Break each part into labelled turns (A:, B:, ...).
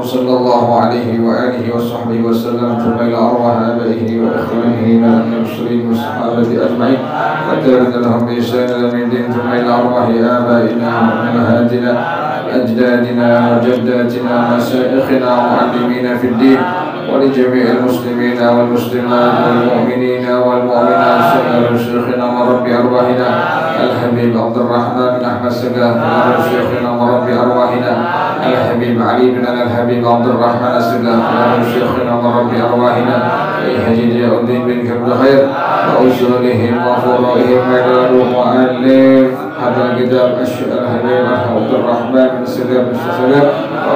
A: صلى الله عليه وآله وصحبه وسلم ثم إلى أرواح آبائه وإخوانه من المرسلين والصحابة أجمعين والتابعين لهم بإحسان إلى يوم الدين ثم إلى أرواح آبائنا وأمهاتنا أجدادنا وجداتنا ومشايخنا ومعلمينا في الدين ولجميع المسلمين والمسلمات والمؤمنين والمؤمنات سائر شيخنا ورب أرواحنا الحبيب عبد الرحمن بن أحمد السقاف شيخنا ورب أرواحنا الحبيب علي بن الحبيب عبد الرحمن السقاف شيخنا ورب أرواحنا الحجيج الدين بن كبر خير وأصولهم وفروعهم وجعلوا مؤلف هذا الكتاب الحبيب عبد الرحمن بن السقاف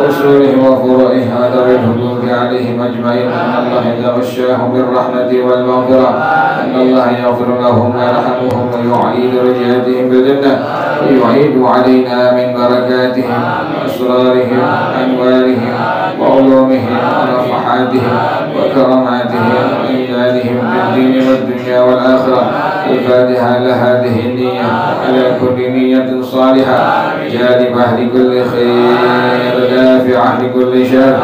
A: وأصولهم وفروعه هذا بالحقوق عليهم أجمعين أن الله يغشاهم بالرحمة والمغفرة أن الله يغفر لهم ويرحمهم ويعيد رجعتهم بالجنة ويعيد علينا من بركاتهم وأسرارهم وأنوارهم وعلومهم ونفحاتهم وكراماتهم وإمدادهم في الدين والدنيا والآخرة. الفاتحة لهذه النية على كل نية صالحة جالبة لكل خير نافعة لكل شر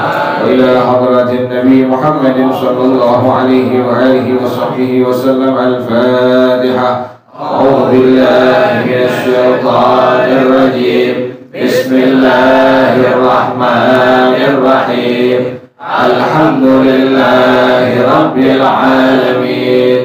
A: وإلى حضرة النبي محمد صلى الله عليه وآله وصحبه وسلم. الفاتحة. أعوذ بالله من الشيطان الرجيم. بسم الله الرحمن الرحيم. الحمد لله رب العالمين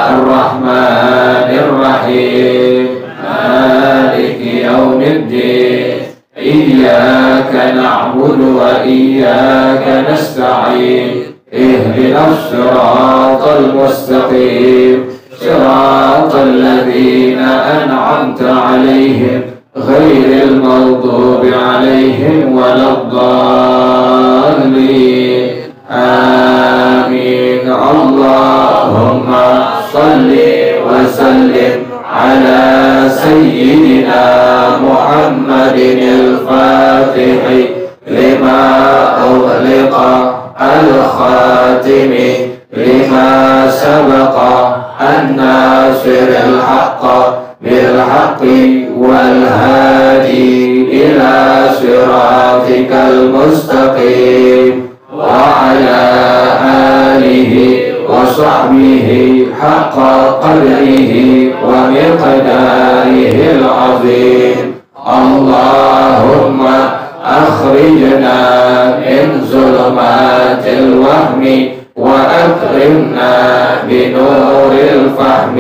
A: الرحمن الرحيم مالك يوم الدين إياك نعبد وإياك نستعين اهدنا الصراط المستقيم صراط الذين أنعمت عليهم غير المغضوب عليهم ولا الضالين آمين. اللهم صل وسلم على سيدنا محمد الفاتح لما أغلق الخاتم لما سبق الناصر الحق بالحق والهادي إلى صراطك المستقيم وعلى آله وصحبه حق قدره ومقداره العظيم. اللهم أخرجنا من ظلمات الوهم وأكرمنا بنور الفهم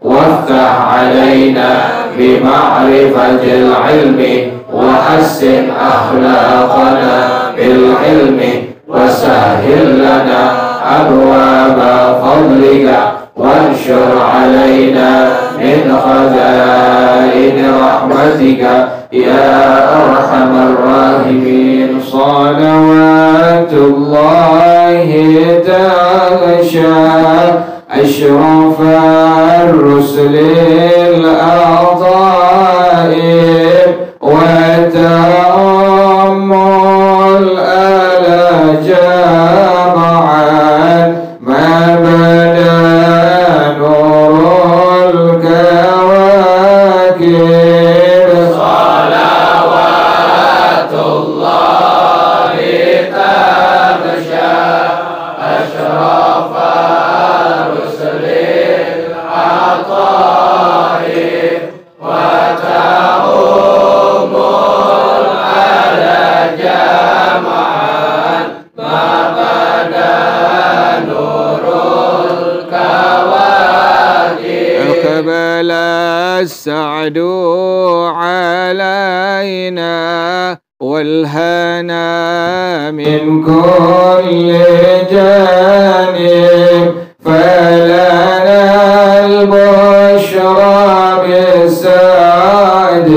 A: وافتح علينا بمعرفة العلم وحسن أخلاقنا بالعلم وسهل لنا أبواب فضلك وانشر علينا من خزائن رحمتك يا أرحم الراحمين. صلوات الله تغشى أشرف الرسل الأعضاء وتأم الآل جامعا ما بدا نور الكواكب. صلوات الله تغشى أشرف الرسل العطاء وتأم الآل جامعا ما بدا نور الكواكب. أقبل السعد علينا والهنا من كل جانب فلنا البشرى بسعد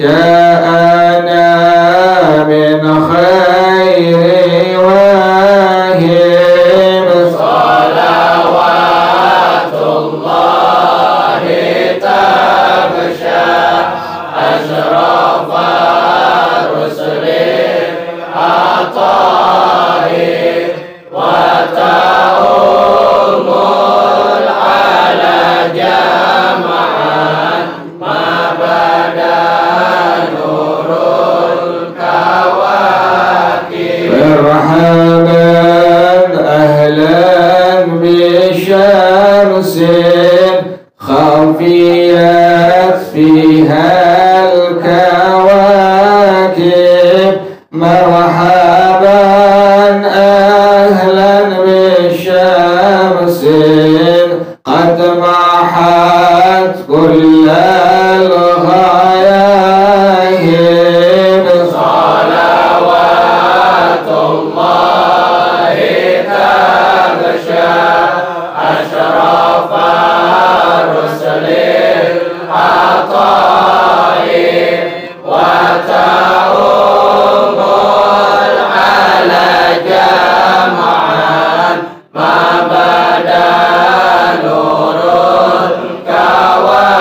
A: جاءنا من خير واهب. صلوات الله تغشى أشرف الرسل العطاء مرحبا أهلا بالشمس قد محت كل الغياهب صلوات الله تغشى أشرف الرسل العطاء وتؤم العلا جمعا ما بدا نور الكواكب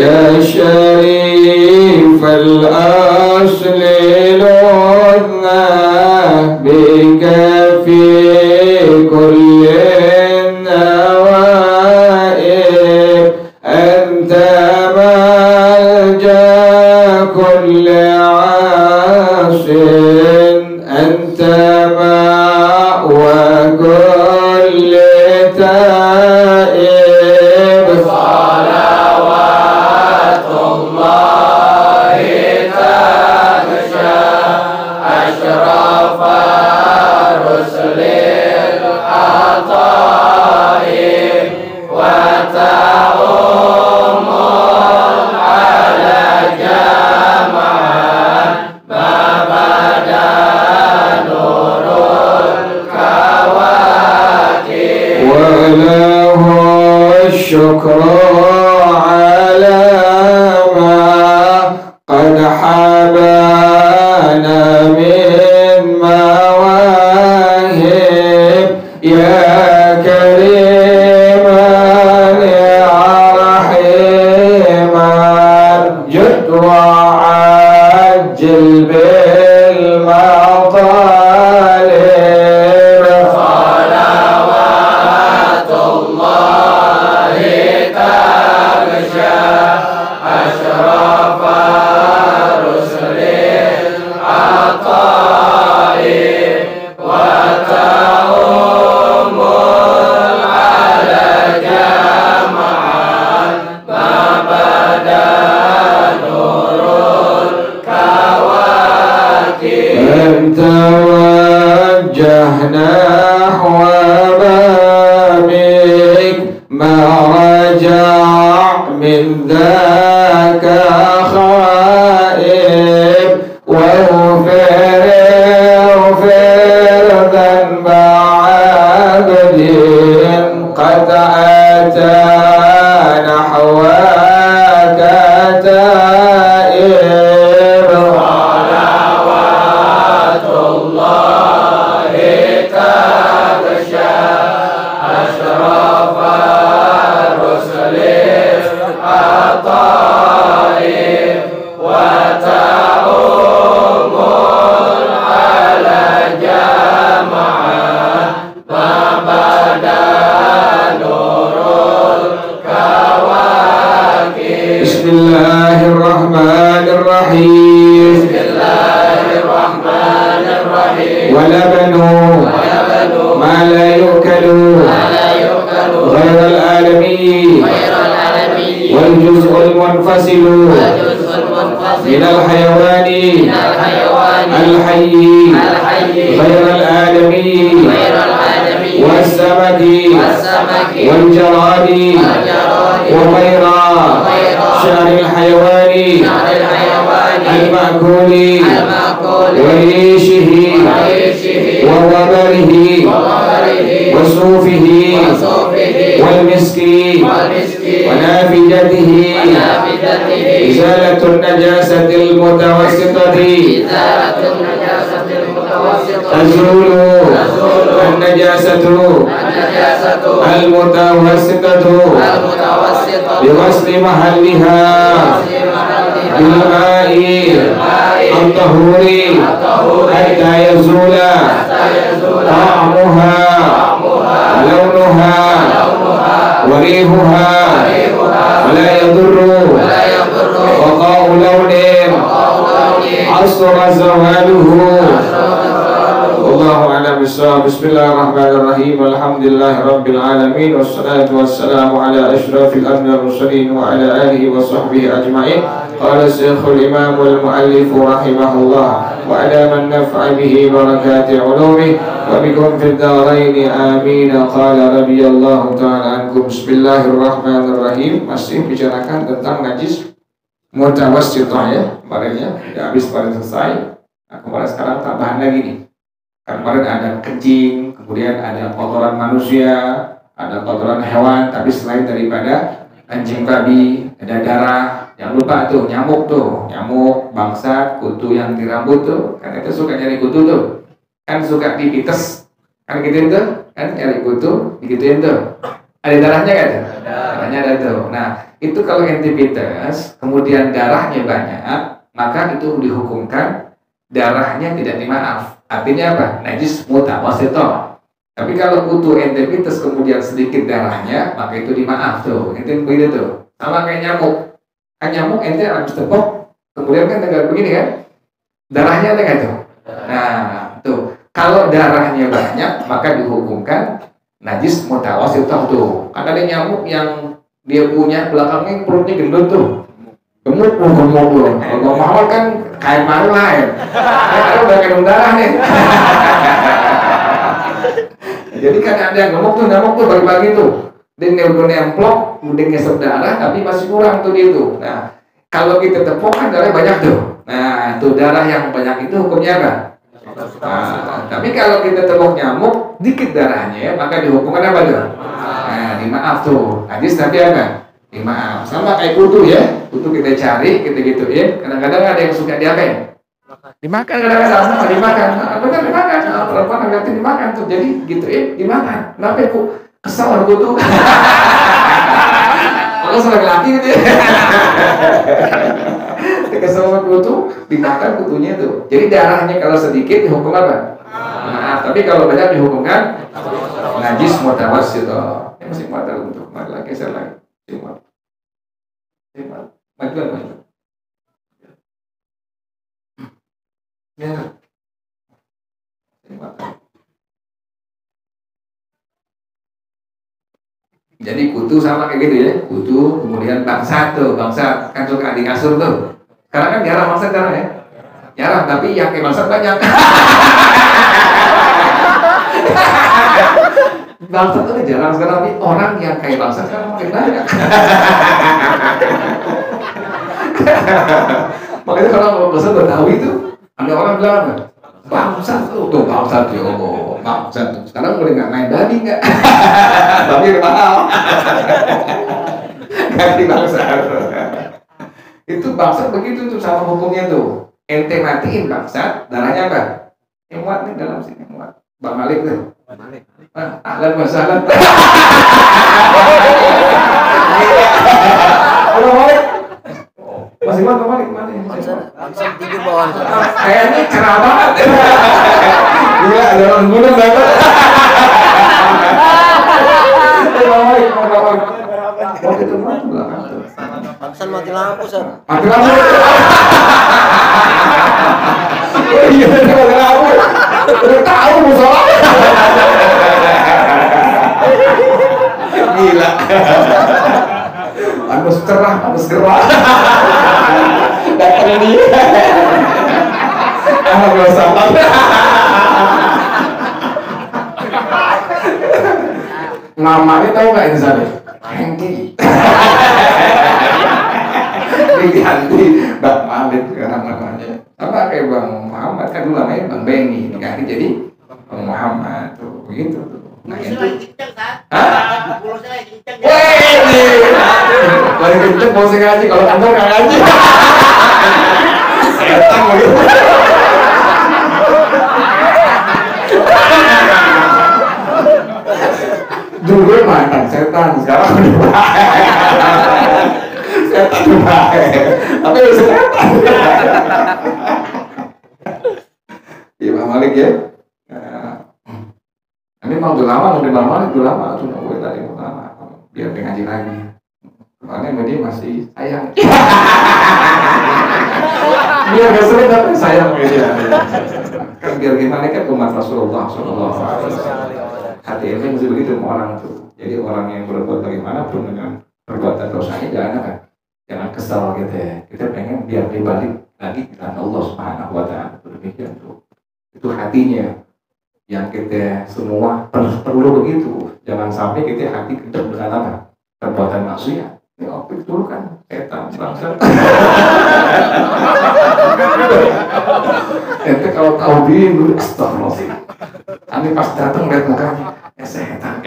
A: يا شريف الأصل لنا بك في كل النوائب أنت ملجأ كل عاص أنت مأوى كل تائب صلوات الله تغشى أشرف الرسل العطاء وتؤم العلا جمعا ما بدا نور الكواكب وله الشكر على ما قد حبانا من مواهب يا كريما يا رحيما جد وعجل بالمطالب صلوات الله تغشى أشرف الرسل العطاء وتؤم العلا جمعا ما بدا نور الكواكب أنت وجهنا نحو بابك ما رجع من ذاك خائب واغفر ذنب عبد قد أتى نحوك تائب صلوات الله تغشى أشرف الرسل العطاء وتؤم العلا جمعا ما بدا نور الكواكب بسم الله الرحمن الرحيم بسم الله الرحمن الرحيم ولبن ما لا يؤكل غير العالمين والجزء المنفصل من الحيوان الحي غير العالمين والسمك والجراد وغير شعر الحيوان المأكول وريشه ووبره وصوفه والمسك ونافجته إزالة النجاسة المتوسطة تزول النجاسة المتوسطة بغسل محلها بالماء الطهور حتى يزول طعمها لونها وريحها ولا يضر بقاء لون عصر زواله. والله أعلم bisawab. Bismillahirrahmanirrahim. Alhamdulillahirabbil alamin wassalatu wassalamu ala asyrafil anbiya'i mursalin wa ala alihi wa sahbihi ajma'in. Qala Syekhul Imam wal Muallif rahimahullah wa ala man naf'a bihi barakati ulumi wa bikum fid dharain amin. Qala radhiyallahu ta'ala ankum. Bismillahirrahmanirrahim. Masih bicarakan tentang najis mutawassithah ya. Kemarinnya sudah habis, kemarin selesai. Nah, kemarin sekarang tambahan lagi nih. Kemarin ada kencing, kemudian ada kotoran manusia, ada kotoran hewan, tapi selain daripada kencing babi, ada darah. Jangan lupa tuh, nyamuk, bangsat, kutu yang di rambut tuh, kan itu suka nyari kutu tuh, kan suka dipites, kan gitu tuh, kan nyari kutu, digituin tuh. Ada darahnya kan tuh? Darahnya ada tuh. Nah, itu kalau entipites, kemudian darahnya banyak, maka itu dihukumkan darahnya tidak dimaaf. Artinya apa? Najis mutawassithah. Tapi kalau kutu entipites kemudian sedikit darahnya, maka itu dimaaf tuh. Ente begitu tuh. Sama kayak nyamuk. Kan nyamuk ente habis tepok, kemudian kan tinggal begini kan? Darahnya ada kan tuh? Nah, tuh. Kalau darahnya banyak, maka dihukumkan najis mutawassithah tuh. Kan ada nyamuk yang dia punya belakangnya perutnya gendut tuh. Gemuk tuh. Kalau Muhammad kan kayak malu lah ya. Kalau udah kena darah nih. Jadi kan ada yang gemuk tuh bagi-bagi tuh. Dia nemplok, udah ngesep darah, tapi masih kurang tuh dia tuh. Nah, kalau kita tepuk kan darah banyak tuh. Nah, tuh darah yang banyak itu hukumnya apa? Nah, tapi kalau kita tepuk nyamuk, dikit darahnya, maka dihukumkan apa tuh? Nah, dimaaf tuh. Najis tapi apa? Dimaaf. Sama kayak kutu ya. Kutu kita cari, kita gituin. Kadang-kadang ada yang suka diapain? Dimakan kadang-kadang. Sama dimakan. Benar dimakan. Perempuan negatif dimakan tuh. Jadi gituin, dimakan. Kenapa aku kesal sama kutu? Kalau sama laki gitu ya. Kesal sama kutu, dimakan kutunya tuh. Jadi darahnya kalau sedikit dihukum apa? Maaf. Tapi kalau banyak dihukumkan najis mutawassithah. Ini masih muatal untuk mari lagi geser lagi. Maju. Ya. Jadi kutu sama kayak gitu ya. Kutu, kemudian bangsat kan suka di kasur tuh. Sekarang kan jarang bangsat jarang ya. Jarang, tapi yang kayak bangsat banyak. Bangsat itu jarang sekarang, tapi orang yang kayak bangsat sekarang makin banyak. Makanya kalau bahasa Betawi itu ada orang bilang apa? Bangsat tuh bangsat ya Allah, bangsat. Sekarang boleh nggak main babi nggak? Babi udah mahal. Ganti bangsat. Itu bangsat begitu tuh sama hukumnya tuh. Ente matiin bangsat, darahnya apa? Yang muat nih dalam sini muat. Bang Malik tuh. Ahlan masalah. Halo Malik. Masih mana Malik? Masih tidur bawah. Kayaknya cerah banget. Gila, ada orang gunung banget. Halo Malik. Waktu itu mana belakang tuh? Pantesan mati lampu, Sar. Mati lampu. Oh iya, mati lampu. Udah tahu musola. Gila. Harus cerah, harus gerah. Datang dia. Alhamdulillah. Namanya tahu nggak ini Sari? Hengki. Diganti Bang Malik sekarang namanya. Sama kayak Bang Muhammad kan dulu namanya Bang Benny, diganti jadi Bang Muhammad tuh, begitu tuh. Nah itu. Hah? Paling kenceng mau saya ngaji, kalau kantor nggak ngaji. Setan begitu. Dulu mantan setan, sekarang udah baik. Setan udah baik, tapi udah setan. Iya Pak Malik ya. Ini mau udah lama, udah lama, tuh nungguin tadi udah lama. Biar dia ngaji lagi. Kemarin sama dia masih sayang. Dia gak sering tapi sayang sama dia.
B: kan biar gimana kan umat Rasulullah Shallallahu Alaihi Wasallam. Hati ente mesti begitu sama orang tuh. Jadi orang yang berbuat bagaimanapun dengan perbuatan dosanya jangan kesal gitu ya. Kita pengen biar dibalik lagi dengan Allah Subhanahu Wa Taala. Demikian tuh. Itu hatinya yang kita semua perlu begitu. Jangan sampai kita hati kedek dengan apa? Perbuatan maksiat. Ini opik dulu kan setan bangsa. Ente kalau tahu dulu astagfirullah. Ani pas datang lihat mukanya, ya setan.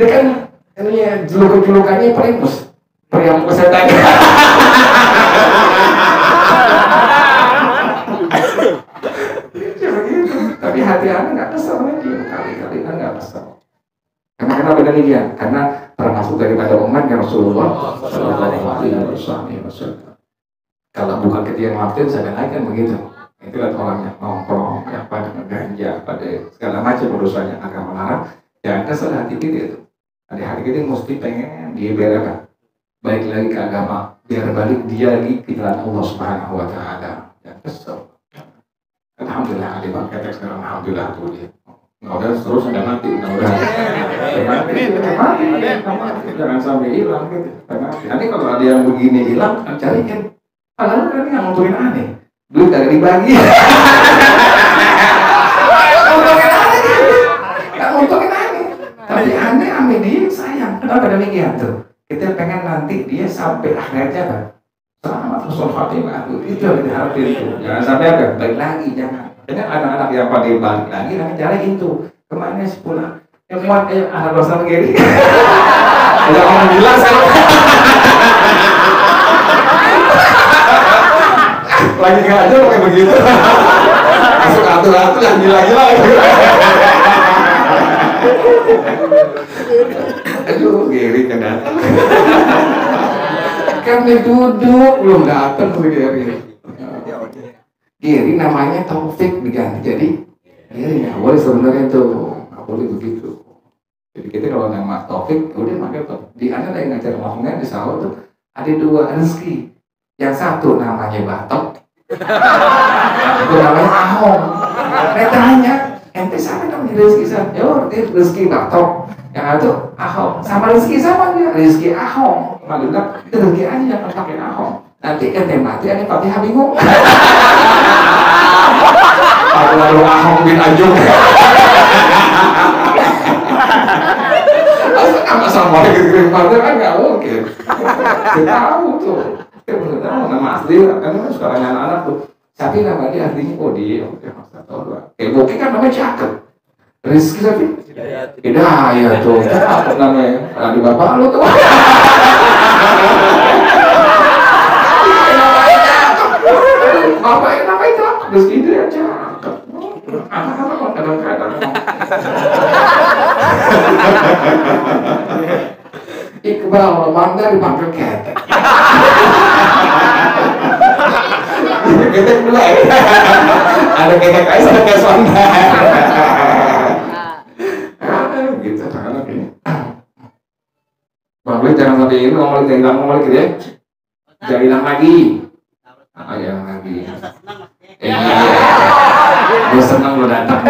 B: Dia kan ini julukannya Primus, pria muka setan. Tapi hati Anda nggak kesal lagi, kali-kali Anda nggak kesal. Karena kenapa demikian? Karena termasuk daripada umatnya Rasulullah Sallallahu Alaihi Wasallam. Kalau bukan kita yang maafin, saya kan begitu. Itu lihat orang yang nongkrong, yang pada ngeganja, pada segala macam urusannya agama larang. Jangan kesal hati kita itu. Hati kita mesti pengen dia biarkan baik lagi ke agama, biar balik dia lagi ke jalan Allah Subhanahu Wa Taala. Jangan kesal. Alhamdulillah, ada bang ketek sekarang. Alhamdulillah tuh dia. Nggak terus ada mati, udah mati, jangan sampai hilang gitu. Nanti kalau ada yang begini hilang, kan carikan. Padahal kan yang ngumpulin aneh, duit kagak dibagi. Ngumpulin aneh, tapi aneh ame dia sayang. Kenapa demikian tuh? Kita pengen nanti dia sampai akhirnya kan selamat husnul khatimah. Itu yang diharapin tuh. Jangan sampai apa? Baik lagi, jangan. Dengan anak-anak yang pada balik lagi, nanti cari itu kemana sih pulang? Yang muat anak dosa begini. Ada orang bilang saya lagi ngajar kayak begitu. Masuk atur-atur yang gila-gila. Aduh, Geri kan datang. Kan dia duduk belum datang tuh Geri namanya Taufik diganti jadi Geri. Nggak boleh sebenarnya tuh, nggak boleh begitu. Jadi kita kalau nama Taufik, udah pakai Taufik. Di ada yang ngajar ngomongnya di sawah tuh ada dua rezeki. Yang satu namanya Batok, itu namanya Ahong. Saya tanya, ente siapa namanya rezeki saya? Yo, dia rezeki Batok. Yang satu Ahong, sama rezeki sama dia, rezeki Ahong. Maksudnya itu rezeki aja jangan pakai Ahong. Nanti ente mati, ente Fatihah bingung. Lalu Ahong bin Ajung. Apa sama gitu Fatihah kan nggak mungkin. Kita tahu tuh. Kita belum tahu nama asli kan sekarang anak-anak tuh. Tapi nama dia artinya dia. Boki kan namanya cakep. Rizki tapi Hidayah tuh. Apa namanya? Adik bapak lu tuh. Bapak yang namanya cakep. Rizki dia cakep. Anak-anak kadang-kadang. Iqbal Mangga dipanggil ketek. Ketek dua ya. Ada ketek aja ada kesonda. Gitu anak-anak ini. Bang jangan sampai ini ngomong lagi ya. Jangan hilang lagi. Jangan lagi. Gue senang lo datang.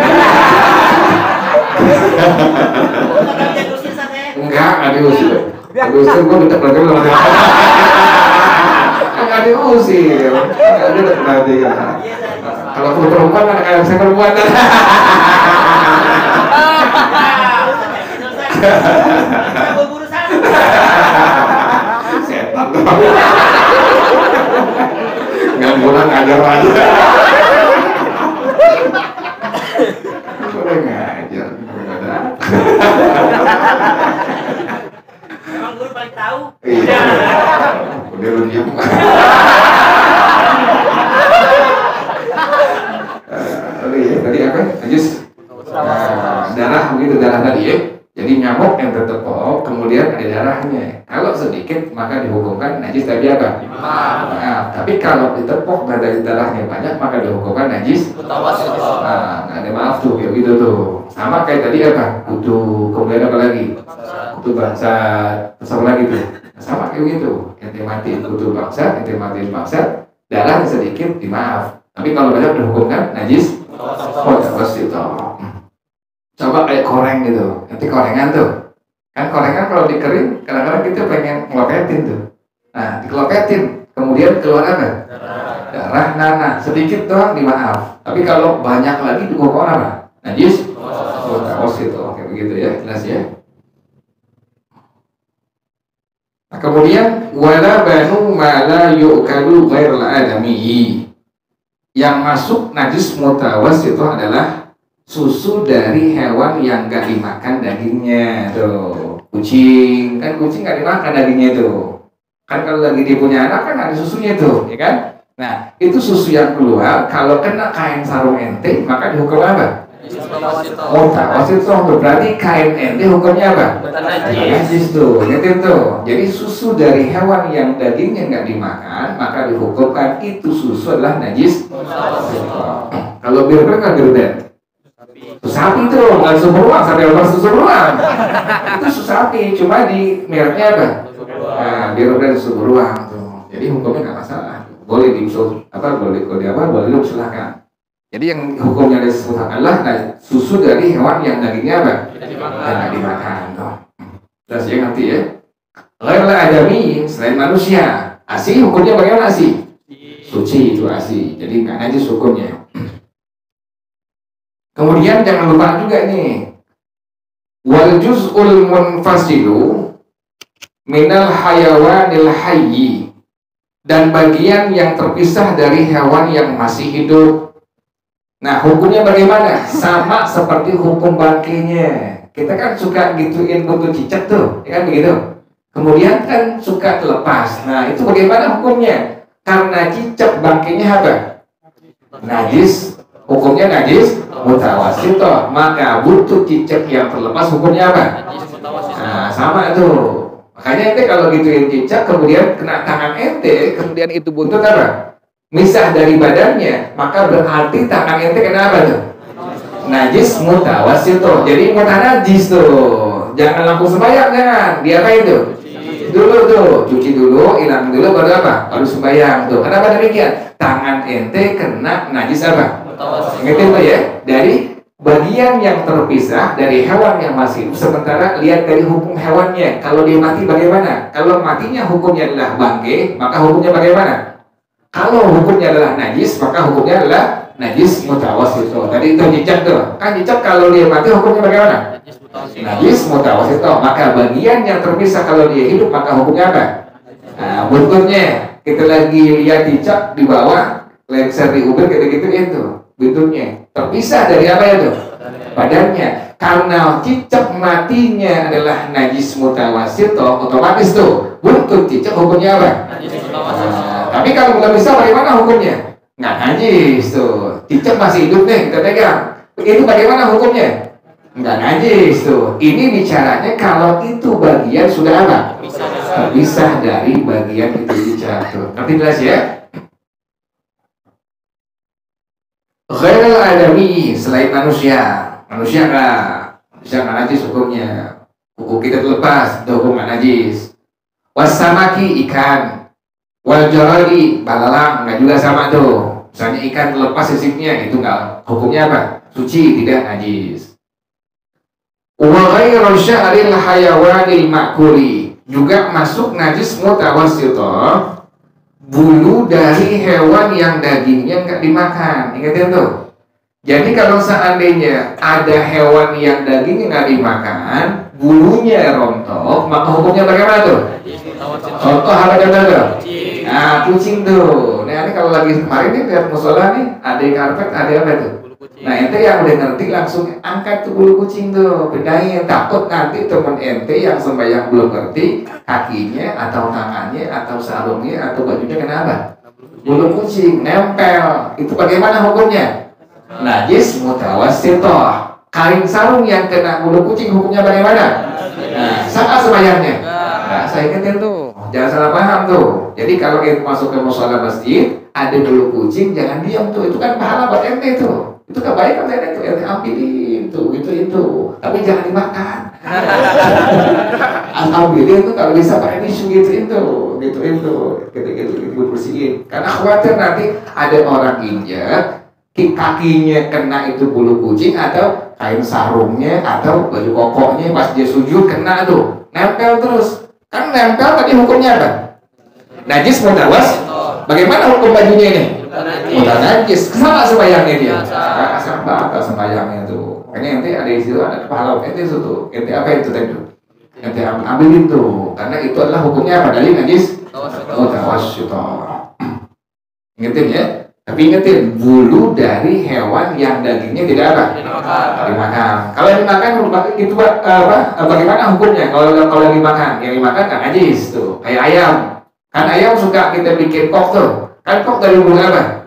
B: Enggak diusir. Diusir gue dekat lagi belum ada. Enggak diusir. Enggak dekat lagi. Kalau perempuan kan kayak saya perempuan. Setan. Nggak pulang ngajar aja. Boleh ngajar.
C: Emang guru paling tahu.
B: Iya. Udah lu diem. Tadi apa? Ajus. Darah begitu darah tadi ya. Jadi nyamuk yang tertepok, kemudian ada darahnya. Kalau sedikit maka dihukumkan najis tapi apa? Nah, tapi kalau ditepok dan dari darahnya banyak maka dihukumkan najis. Nah, ada maaf tuh kayak gitu tuh. Sama kayak tadi apa? Kutu, kemudian apa lagi? Kutu bangsat, sama lagi tuh. Sama kayak gitu. Ente mati kutu bangsat, ente mati bangsat, darah sedikit dimaaf. Tapi kalau banyak dihukumkan najis mutawassithah. Coba kayak koreng gitu, nanti korengan tuh. Kan korengan kalau dikering, kadang-kadang kita pengen ngeloketin tuh. Nah, dikeloketin, kemudian keluar apa? Darah, nanah, sedikit doang dimaaf. Tapi kalau banyak lagi dihukum apa? Najis mutawassithah. Oke, begitu ya, jelas ya. Nah, kemudian wala banu ma la yu'kalu ghairal adami. Yang masuk najis mutawassithah adalah susu dari hewan yang gak dimakan dagingnya tuh. Kucing, kan kucing gak dimakan dagingnya tuh. Kan kalau lagi dia punya anak kan ada susunya tuh, ya kan? Nah, itu susu yang keluar kalau kena kain sarung ente maka dihukum apa? Mutawassithah. Berarti kain ente hukumnya apa? Najis tuh, gitu tuh. Jadi susu dari hewan yang dagingnya nggak dimakan maka dihukumkan itu susu adalah najis. Kalau bir-bir kan bir-bir. Susu sapi tuh, nggak susu beruang, sampai orang susu beruang. Itu susu sapi, cuma di mereknya apa? Nah, bir-bir susu beruang tuh. Jadi hukumnya nggak masalah. Boleh diusul apa? Boleh silahkan. Jadi yang hukumnya disebut adalah susu dari hewan yang dagingnya apa? Tidak dimakan. Terus ya ngerti ya? Ghairul adami, selain manusia. Asi hukumnya bagaimana asi? Suci itu asi. Jadi nggak najis hukumnya. Kemudian jangan lupa juga nih. Wal juz'ul munfasilu minal hayawanil hayyi, dan bagian yang terpisah dari hewan yang masih hidup. Nah, hukumnya bagaimana? Sama seperti hukum bangkainya. Kita kan suka gituin butuh cicak tuh, ya kan begitu? Kemudian kan suka terlepas. Nah, itu bagaimana hukumnya? Karena cicak bangkainya apa? Najis. Hukumnya najis mutawassithah. Maka butuh cicak yang terlepas hukumnya apa? Nah, sama tuh. Makanya ente kalau gituin cicak kemudian kena tangan ente, kemudian itu buntut apa? Misah dari badannya, maka berarti tangan ente kenapa tuh? Najis mutawassithah. Jadi mutanajis tuh. Jangan langsung sembahyang, jangan. Diapain tuh? Dulu tuh, cuci dulu, hilang dulu, baru apa? Baru sembahyang tuh. Kenapa demikian? Tangan ente kena najis apa? Ngerti Pak ya? Dari bagian yang terpisah dari hewan yang masih hidup. Sementara lihat dari hukum hewannya. Kalau dia mati bagaimana? Kalau matinya hukumnya adalah bangke, maka hukumnya bagaimana? Kalau hukumnya adalah najis, maka hukumnya adalah najis mutawassithah. Tadi itu cicak tuh. Kan cicak kalau dia mati hukumnya bagaimana? Najis mutawassithah. Maka bagian yang terpisah kalau dia hidup maka hukumnya apa? Nah, buntutnya. Kita lagi lihat cicak di bawah, lengser di ubin gitu-gitu itu. Buntutnya terpisah dari apa itu? Badannya. Karena cicak matinya adalah najis mutawassithah, otomatis tuh buntut cicak hukumnya apa? Tapi kalau belum bisa bagaimana hukumnya? Nggak najis tuh. Cicak masih hidup nih, kita pegang. Itu bagaimana hukumnya? Nggak najis tuh. Ini bicaranya kalau itu bagian sudah apa? Terpisah dari bagian itu cicak tuh. Ngerti jelas ya? Ghairul adami, selain manusia. Manusia nggak najis hukumnya. Hukum kita terlepas, itu hukum nggak najis. Wasamaki, ikan. Wal jaradi, balalang, nggak juga sama tuh. Misalnya ikan terlepas sisipnya, itu nggak, hukumnya apa? Suci, tidak najis. Wa ghairu sya'ril hayawanil ma'kuli, juga masuk najis mutawassithah bulu dari hewan yang dagingnya nggak dimakan. Ingat tuh. Jadi kalau seandainya ada hewan yang dagingnya nggak dimakan, bulunya rontok, maka hukumnya bagaimana tuh? Contoh apa tuh? Nah, kucing tuh. Nah, ini kalau lagi kemarin nih lihat musola nih, ada karpet, ada apa tuh? Nah, ente yang udah ngerti langsung angkat tuh bulu kucing tuh, bedain. Takut nanti temen ente yang sembahyang belum ngerti, kakinya atau tangannya atau sarungnya atau bajunya kenapa? Bulu kucing nempel. Itu bagaimana hukumnya? Najis mutawassithah. Kain sarung yang kena bulu kucing hukumnya bagaimana? Nah, sama sembahyangnya. Nah, saya ingetin tuh, jangan salah paham tuh. Jadi kalau kita masuk ke mushola masjid, ada bulu kucing, jangan diam tuh. Itu kan pahala buat ente tuh. Itu kebaikan saya itu, ente ambilin tuh, itu. Tapi jangan dimakan. Ambilin tuh kalau bisa pakai tisu gitu itu. gitu bersihin. Karena khawatir nanti ada orang injak, kakinya kena itu bulu kucing atau kain sarungnya atau baju kokonya pas dia sujud kena tuh, nempel terus. Kan nempel tadi hukumnya apa? Najis mutawas. Bagaimana hukum bajunya ini? Mudah najis. Sama sembayangnya dia. Sama sembayangnya tuh. Makanya ente ada istilah ada pahala ente itu tuh. Ente apa itu tadi? Ente ambilin tuh. Karena itu adalah hukumnya apa? Dari najis mutawas. Ingetin ya. Tapi ingetin, bulu dari hewan yang dagingnya tidak apa? Dimakan. Kalau yang dimakan itu bagaimana hukumnya? Kalau yang dimakan, kan najis tuh. Kayak ayam. Kan ayam suka kita bikin kok tuh. Kan kok dari bulu apa?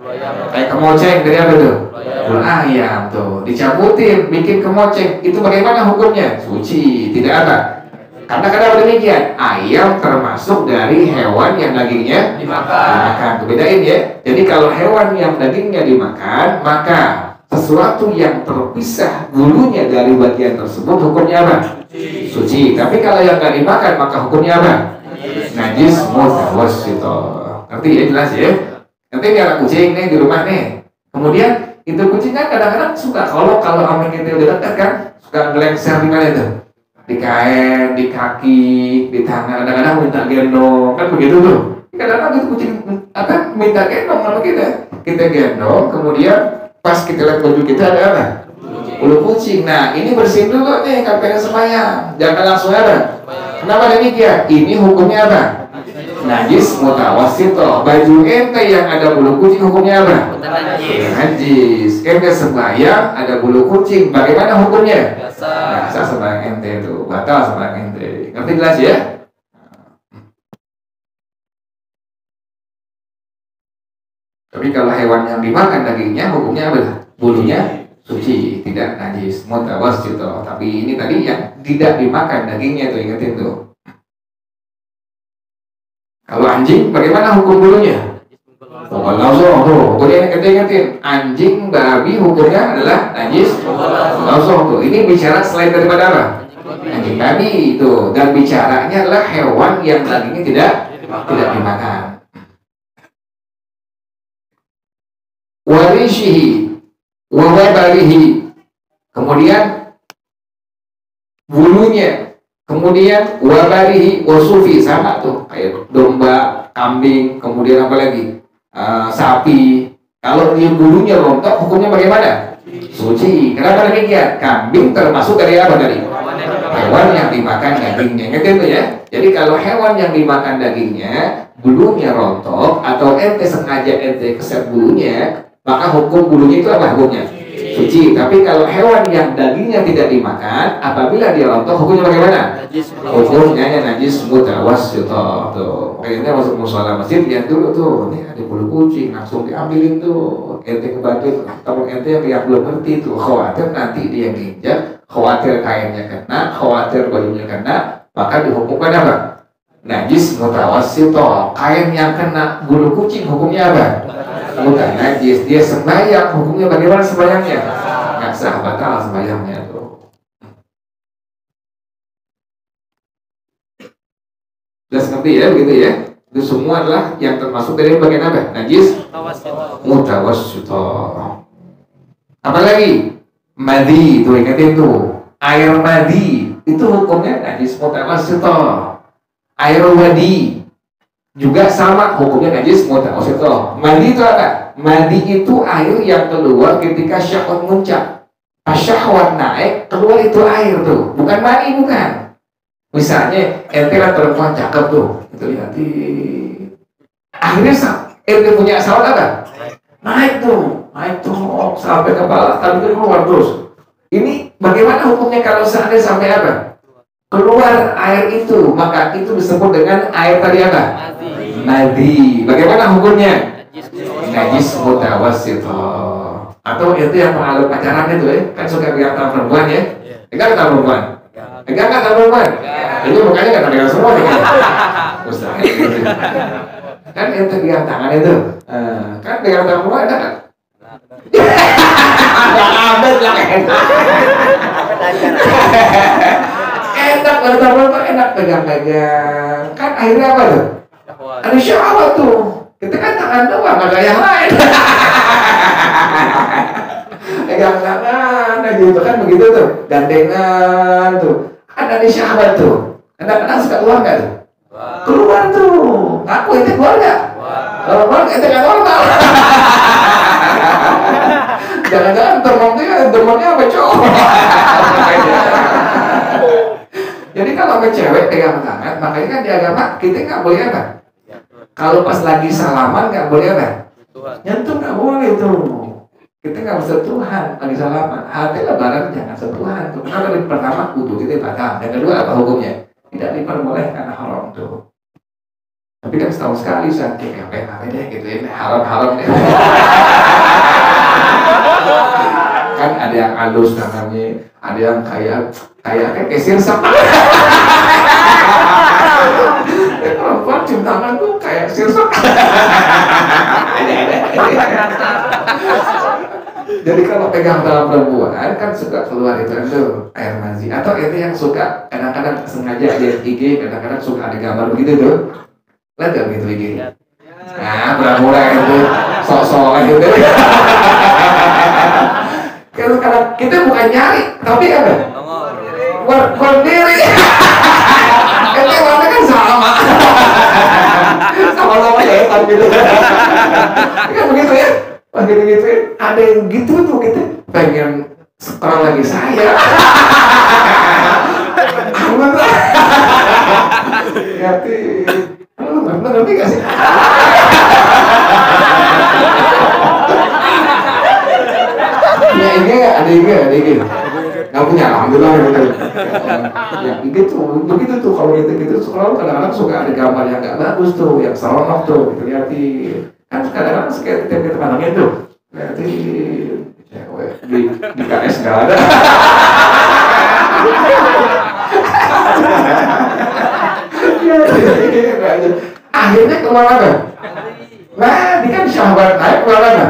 B: Kayak kemoceng dari apa tuh? Bulu ayam tuh. Dicabutin, bikin kemoceng. Itu bagaimana hukumnya? Suci, tidak apa? Karena kenapa demikian? Ayam termasuk dari hewan yang dagingnya dimakan. Bedain ya. Jadi kalau hewan yang dagingnya dimakan, maka sesuatu yang terpisah bulunya dari bagian tersebut hukumnya apa? Suci. Tapi kalau yang nggak dimakan, maka hukumnya apa? Najis mutawassito. Ngerti ya, jelas ya? Nanti ada kucing nih di rumah nih. Kemudian itu kucing kan kadang-kadang suka kalau amin kita udah dekat kan, suka ngelengser di mana itu? Di kain, di kaki, di tangan, kadang-kadang minta gendong, kan begitu tuh. Kadang-kadang itu kucing minta gendong sama kita gendong, kemudian pas kita lihat baju kita ada apa? Bulu kucing. Nah ini bersihin dulu nih, kapan sembahyang, jangan langsung ada. Kenapa demikian? Ini hukumnya apa? Najis mutawassito. Baju ente yang ada bulu kucing hukumnya apa? Najis. Ente sembahyang ada bulu kucing, bagaimana hukumnya? Sah sembahyang ente itu, batal sembahyang ente. Ngerti jelas ya? Tapi kalau hewan yang dimakan dagingnya hukumnya apa? Bulunya suci, tidak najis, mutawassito. Tapi ini tadi yang tidak dimakan dagingnya tuh, ingetin tuh. Kalau anjing, bagaimana hukum bulunya? Langsung tuh, pokoknya ingetin. Anjing, babi hukumnya adalah najis. Langsung tuh. Ini bicara selain daripada apa? Anjing, babi itu. Dan bicaranya adalah hewan yang dagingnya tidak dimakan. Warishihi, wawabarihi. Kemudian bulunya. Kemudian wabarihi wasufi, sama tuh kayak domba, kambing, kemudian apa lagi? Sapi. Kalau dia bulunya rontok, hukumnya bagaimana? Suci. Kenapa demikian? Kambing termasuk dari apa tadi? Hewan yang dimakan dagingnya. Ngerti itu ya? Jadi kalau hewan yang dimakan dagingnya bulunya rontok atau ente sengaja ente keset bulunya, maka hukum bulunya itu apa hukumnya? Suci. Tapi kalau hewan yang dagingnya tidak dimakan, apabila dia rontok, hukumnya bagaimana? Hukumnya najis mutawassito. Tuh, kayaknya masuk musola masjid, lihat dulu tuh, ini ada bulu kucing, langsung diambilin tuh. Ente kebantu, kalau ente yang belum ngerti tuh, khawatir nanti dia nginjak, khawatir kainnya kena, khawatir bajunya kena, maka dihukumkan apa? Najis mutawassito. Kain yang kena bulu kucing hukumnya apa? Bukan najis. Dia sembahyang, hukumnya bagaimana sembahyangnya? Nggak sah, batal sembahyangnya tuh. Jelas ngerti ya, begitu ya? Itu semua adalah yang termasuk dari bagian apa? Najis mutawassito. Apalagi madi, tuh ingetin tuh. Air madi itu hukumnya najis mutawassito. Air wadi juga sama hukumnya najis mutawassito. Madi itu apa? Madi itu air yang keluar ketika syahwat muncak. Pas syahwat naik, keluar itu air tuh. Bukan mani, bukan. Misalnya ente lah perempuan cakep tuh, itu lihat akhirnya ente punya syahwat apa? Naik tuh sampai kepala, tapi itu keluar terus. Ini bagaimana hukumnya kalau seandainya sampai apa? Keluar air itu, maka itu disebut dengan air tadi apa? Madi. Bagaimana hukumnya? Najis mutawassito. Atau itu yang pengaruh pacaran itu ya, kan suka pegang tangan perempuan ya? Pegang tangan perempuan? Pegang nggak tangan perempuan? Ini mukanya nggak pegang semua nih kan? Mustahil gitu. Kan itu pegang tangan itu, kan pegang tangan perempuan ada kan? Abad lah enak, enak pegang-pegang. Kan akhirnya apa tuh? Ada syahwat tuh. Kita kan tangan doang, nggak ada yang lain. Pegang tangan aja itu kan begitu tuh, gandengan tuh. Ada di syahwat tuh. Kadang-kadang suka keluar nggak tuh? Keluar tuh. Aku itu keluar nggak? Kalau keluar itu nggak normal. Jangan-jangan termongnya apa cowok? Jadi kalau sama cewek pegang tangan, makanya kan di agama kita nggak boleh apa? Kalau pas lagi salaman nggak boleh apa? Nyentuh nggak boleh tuh. Kita nggak bisa Tuhan lagi salaman. Hati lebaran jangan sentuhan tuh. Karena dari pertama kudu kita batal. Yang kedua apa hukumnya? Tidak diperbolehkan, haram tuh. Tapi kan setahun sekali saking apa deh gitu ini haram deh. Kan ada yang halus tangannya, ada yang kayak sirsak. Perempuan cium tangan tuh kayak sirsak. Jadi kalau pegang tangan perempuan kan suka keluar itu air mazi. Atau itu yang suka kadang-kadang sengaja lihat IG, kadang-kadang suka ada gambar begitu tuh. Lihat gak begitu IG? Nah, pura-pura itu sok-sok gitu. Kalau kita bukan nyari, tapi apa? Berdiri. Itu warna kan sama. Sama-sama ya, kan gitu. Kan begitu ya? Pas gitu ya, ada yang gitu tuh kita pengen sekarang lagi saya. Amat lah. Hati. Lu ngerti gak sih? Ya ini ada IG. Nggak punya, alhamdulillah gitu. Ya begitu tuh kalau gitu sekolah kadang-kadang suka ada gambar yang nggak bagus tuh, yang seronok tuh, gitu lihat kan kadang-kadang kita pandangnya tuh, lihat cewek di KS nggak ada. Akhirnya keluar apa? Nah, dia kan syahwat naik keluar apa?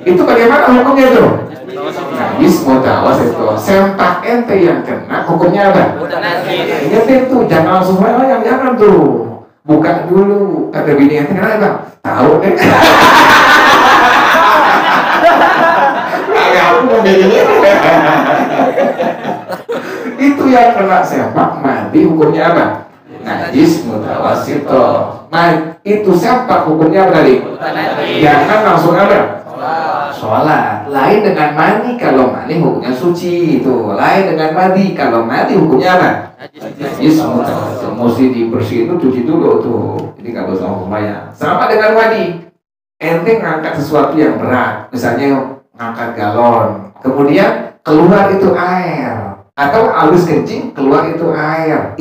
B: Itu bagaimana hukumnya tuh? Najis mutawas itu sempak ente yang kena hukumnya apa? Ingat itu jangan langsung yang jangan tuh buka dulu kata bini ente kena apa? Tahu deh. Itu yang kena sempak mandi hukumnya apa? Najis mutawasito. Nah itu sempak hukumnya apa tadi? Jangan langsung apa? Sholat. Lain dengan mandi, kalau mandi hukumnya suci itu. Lain dengan mandi, kalau mandi hukumnya apa? Najis mutawasito. Mesti dibersihin itu cuci dulu tuh. Jadi nggak bisa membayar. Sama dengan mandi. Ente ngangkat sesuatu yang berat, misalnya ngangkat galon, kemudian keluar itu air. Atau habis kencing keluar itu air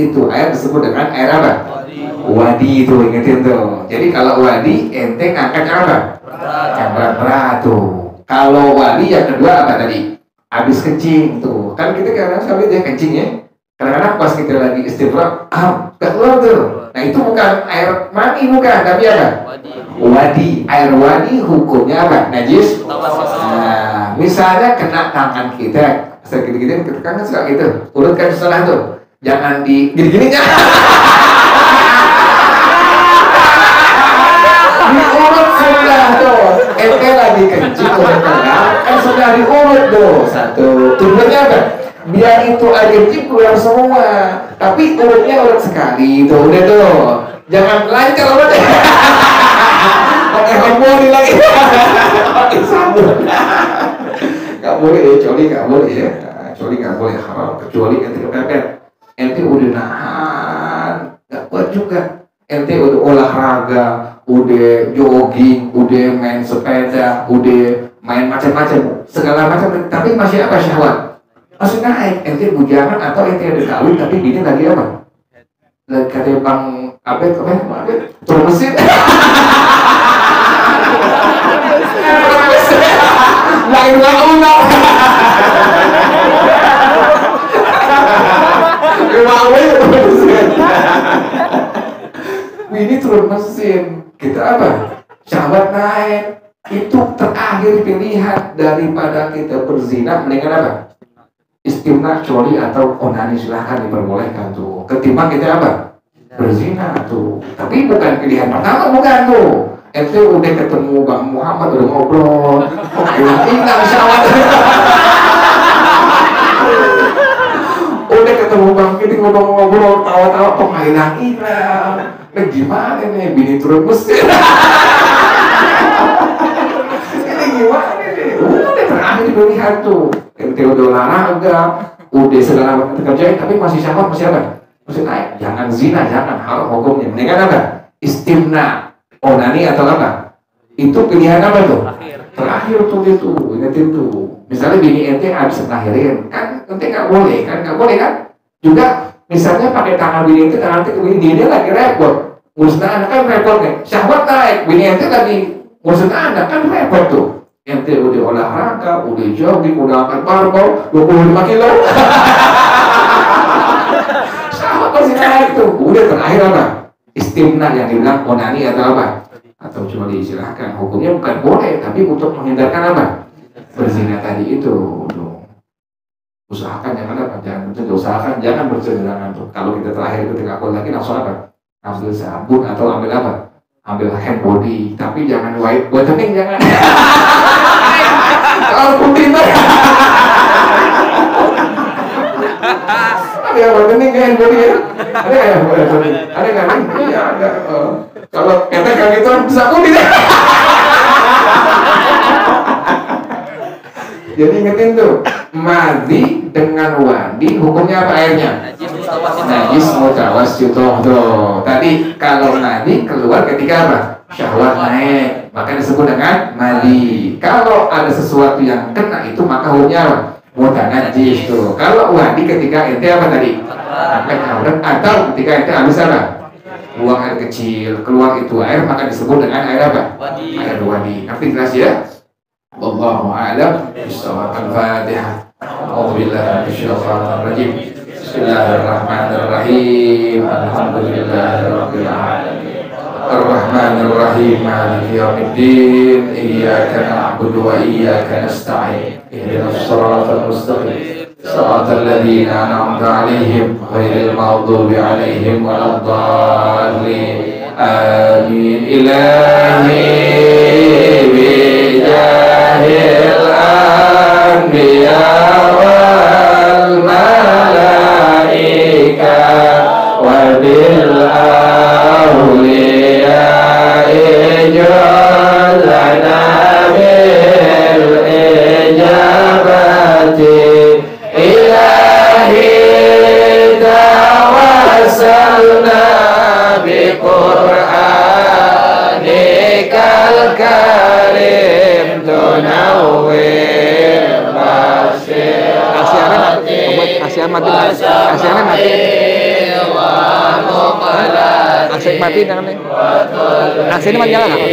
B: disebut dengan air apa? Wadi itu, ingetin tuh. Jadi kalau wadi ente ngangkatnya apa? Yang berat tuh. Kalau wadi yang kedua apa tadi? Habis kencing tuh. Kan kita kadang-kadang sampai dia kencing ya. Kadang-kadang pas kita lagi istirahat, gak keluar tuh. Nah itu bukan air mani bukan, tapi apa? Wadi. Air wadi hukumnya apa? Najis. Nah, misalnya kena tangan kita. Segini-gini kita kan suka gitu, urutkan setelah tuh, jangan di gini-gini ya. Diurut sudah tuh, ente lagi kencing kan sudah diurut tuh satu. Tujuannya apa? Biar itu air kencing keluar semua, tapi urutnya urut sekali tuh, udah tuh, jangan lancar urut ya. Pakai hamburi lagi, pakai sabun. Gak boleh ya, coli gak boleh ya. Coli gak boleh, haram. Kecuali ente kepepet, ente udah nahan, gak kuat juga. Ente udah olahraga, udah jogging, udah main sepeda, udah main macam-macam, segala macam, tapi masih apa syahwat? Masih naik. Ente bujangan atau ente ada kawin tapi bini lagi apa? Lagi kata bang Abed, turun mesin. Lain ulang. Ini turun mesin. Kita apa? Syahwat naik. Itu terakhir pilihan daripada kita berzina, mendingan apa? Istimna, coli atau onani, silahkan diperbolehkan tuh. Ketimbang kita apa? berzina tuh. Tapi bukan pilihan pertama, bukan tuh. Ente udah ketemu Bang Muhammad, udah ngobrol, hilang syahwat. Udah ketemu Bang Kiti, ngobrol-ngobrol, tawa-tawa, kok nggak hilang. Nah gimana nih, bini turun mesin. Ini gimana nih? Udah terakhir pilihan tuh. Ente udah olahraga, udah segala macam kerjain, tapi masih syahwat, masih apa? Masih naik. Jangan zina, jangan, haram hukumnya. Mendingan apa? Istimna, onani atau apa? Itu pilihan apa tuh? Terakhir tuh itu, ingetin tuh. Misalnya bini ente habis ngelahirin, kan ente nggak boleh kan? Juga misalnya pakai tangan bini ente, tangan ente bini dia lagi repot, ngurusin anak kan repot nih. Syahwat naik, bini ente lagi ngurusin anak kan repot tuh. Ente udah olahraga, udah jogging, udah angkat barbel 25 kilo. Syahwat masih naik tuh. Udah terakhir apa? Istimna yang dibilang onani atau apa? Atau cuma disilahkan. Hukumnya bukan boleh, tapi untuk menghindarkan apa? Berzina tadi itu. Usahakan jangan apa? Usahakan jangan berzina tuh. Kalau kita terakhir ketika aku lagi langsung apa? Ambil sabun atau ambil apa? Ambil hand body. Tapi jangan white bottoming, jangan. Kalau putih mah. Ada yang bottoming hand body ya? Ada yang bottoming? Ada kan? Iya ada. Kalau kata kan itu bisa putih deh. Jadi ingetin tuh, madi dengan wadi hukumnya apa airnya? Najis mutawassit tuh. Tadi kalau madi keluar ketika apa? Syahwat naik, maka disebut dengan madi. Kalau ada sesuatu yang kena itu maka hukumnya apa? Mutanajis tuh. Kalau wadi ketika ente apa tadi? Angkat aurat, atau ketika ente habis apa? Buang air kecil, keluar itu air maka disebut dengan air apa? Air wadi. Ngerti jelas ya? Wallahu a'lam bishawab. Al-Fatihah. A'udzubillahi minasyaitonir rajim. Bismillahirrahmanirrahim. Alhamdulillahirabbil alamin. Ar-Rahmanir Rahim. Maliki yaumiddin. Iyyaka na'budu wa iyyaka nasta'in. Ihdinas shiratal mustaqim. Shiratal ladzina an'amta 'alaihim ghairil maghdubi 'alaihim waladdallin. Amin. Ilahi bijahil anbiya wal malaika wa bil awliya ijazana bil ijabati ilahi tawassalna bi Qur'anikal karim tunawwir Kasihan mati. Asik mati jangan nih. Asik mati jangan mati.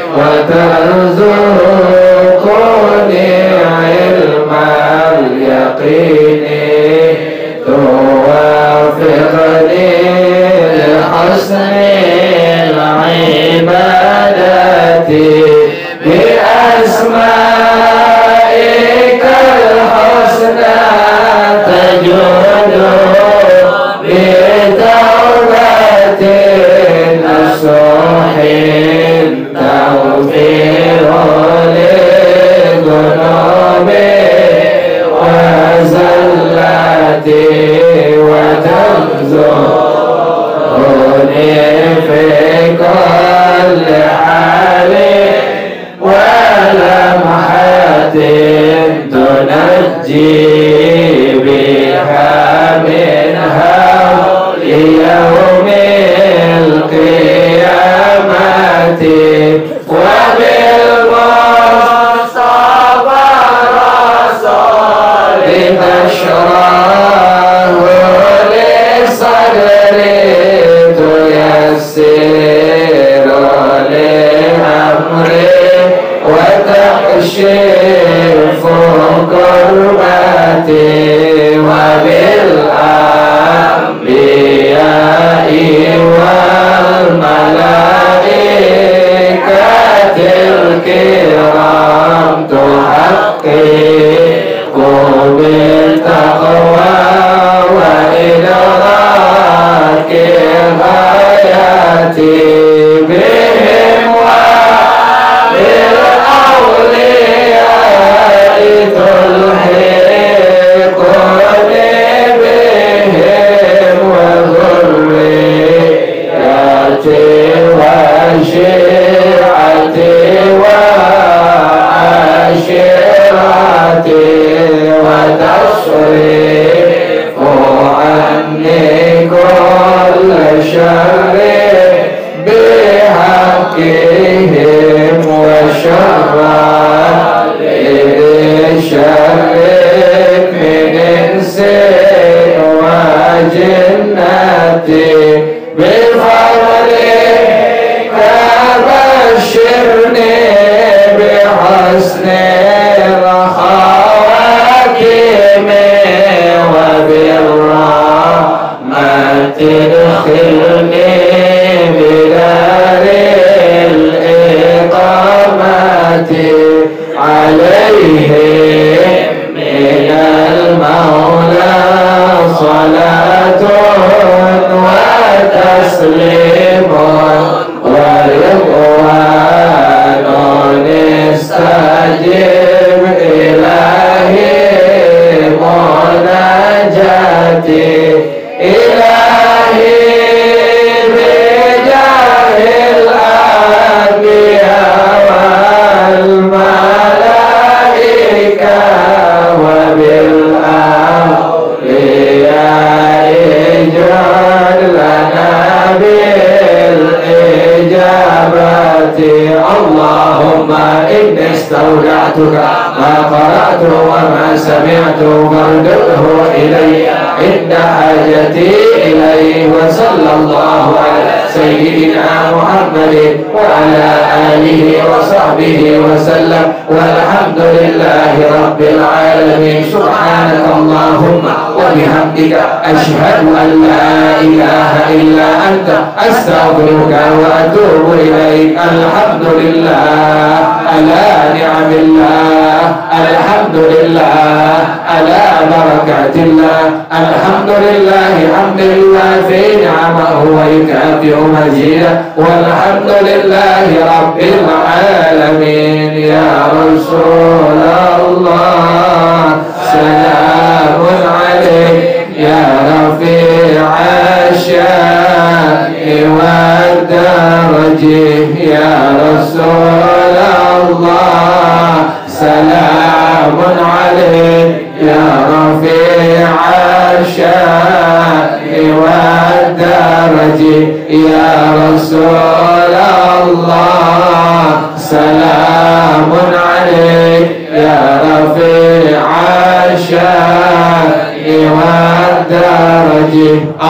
B: Wa tarzuquni ilmal yaqini tuwafiqni li husnil ibadati bi asma'ikal husna tajudu bi taubatin nasuhin tawfiru li dhunubi wa zallati wa tamzuni fi kulli halin wa lamhatin tunajji biha min hawli yawmil qiyamati wa bil mustafa rasulika syarahu li sadri tuyassiru li amri wa takshifu kurbati wa bil anbiya'i wal malaikatil kiram tuhaqqiqu bil taqwa wa
A: شر من إنس وجنة بفضلك بشرني بحسن الخواتم وبالرحمة ادخلني بدار الإقامة عليهم من المولى صلاة وتسليم ورضوان استجب إلهي مناجاتي إلهي بجاه الأنبياء والملائكة وبالأولياء اجعل لنا بالإجابة اللهم إني استودعتك ما قرأت وما سمعت فاردده إلي عند حاجتي إليه وصلى الله على سيدنا محمد وعلى آله وصحبه وسلم والحمد لله رب العالمين سبحانك اللهم وبحمدك أشهد أن لا إله إلا أنت أستغفرك وأتوب إليك الحمد لله على نعم الله الحمد لله على بركات الله الحمد لله حمد الله في نعمه ويكافئ مزيدا والحمد لله رب العالمين يا رسول الله سلام عليك يا رفيع الشان والدرج يا رسول الله سلام عليك يا رفيع الشان والدرج يا رسول الله سلام عليك يا رفيع الشان والدرج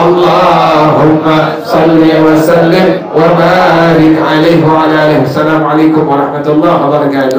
A: اللهم صل وسلم وبارك عليه وعلى آله. السلام عليكم ورحمة الله وبركاته.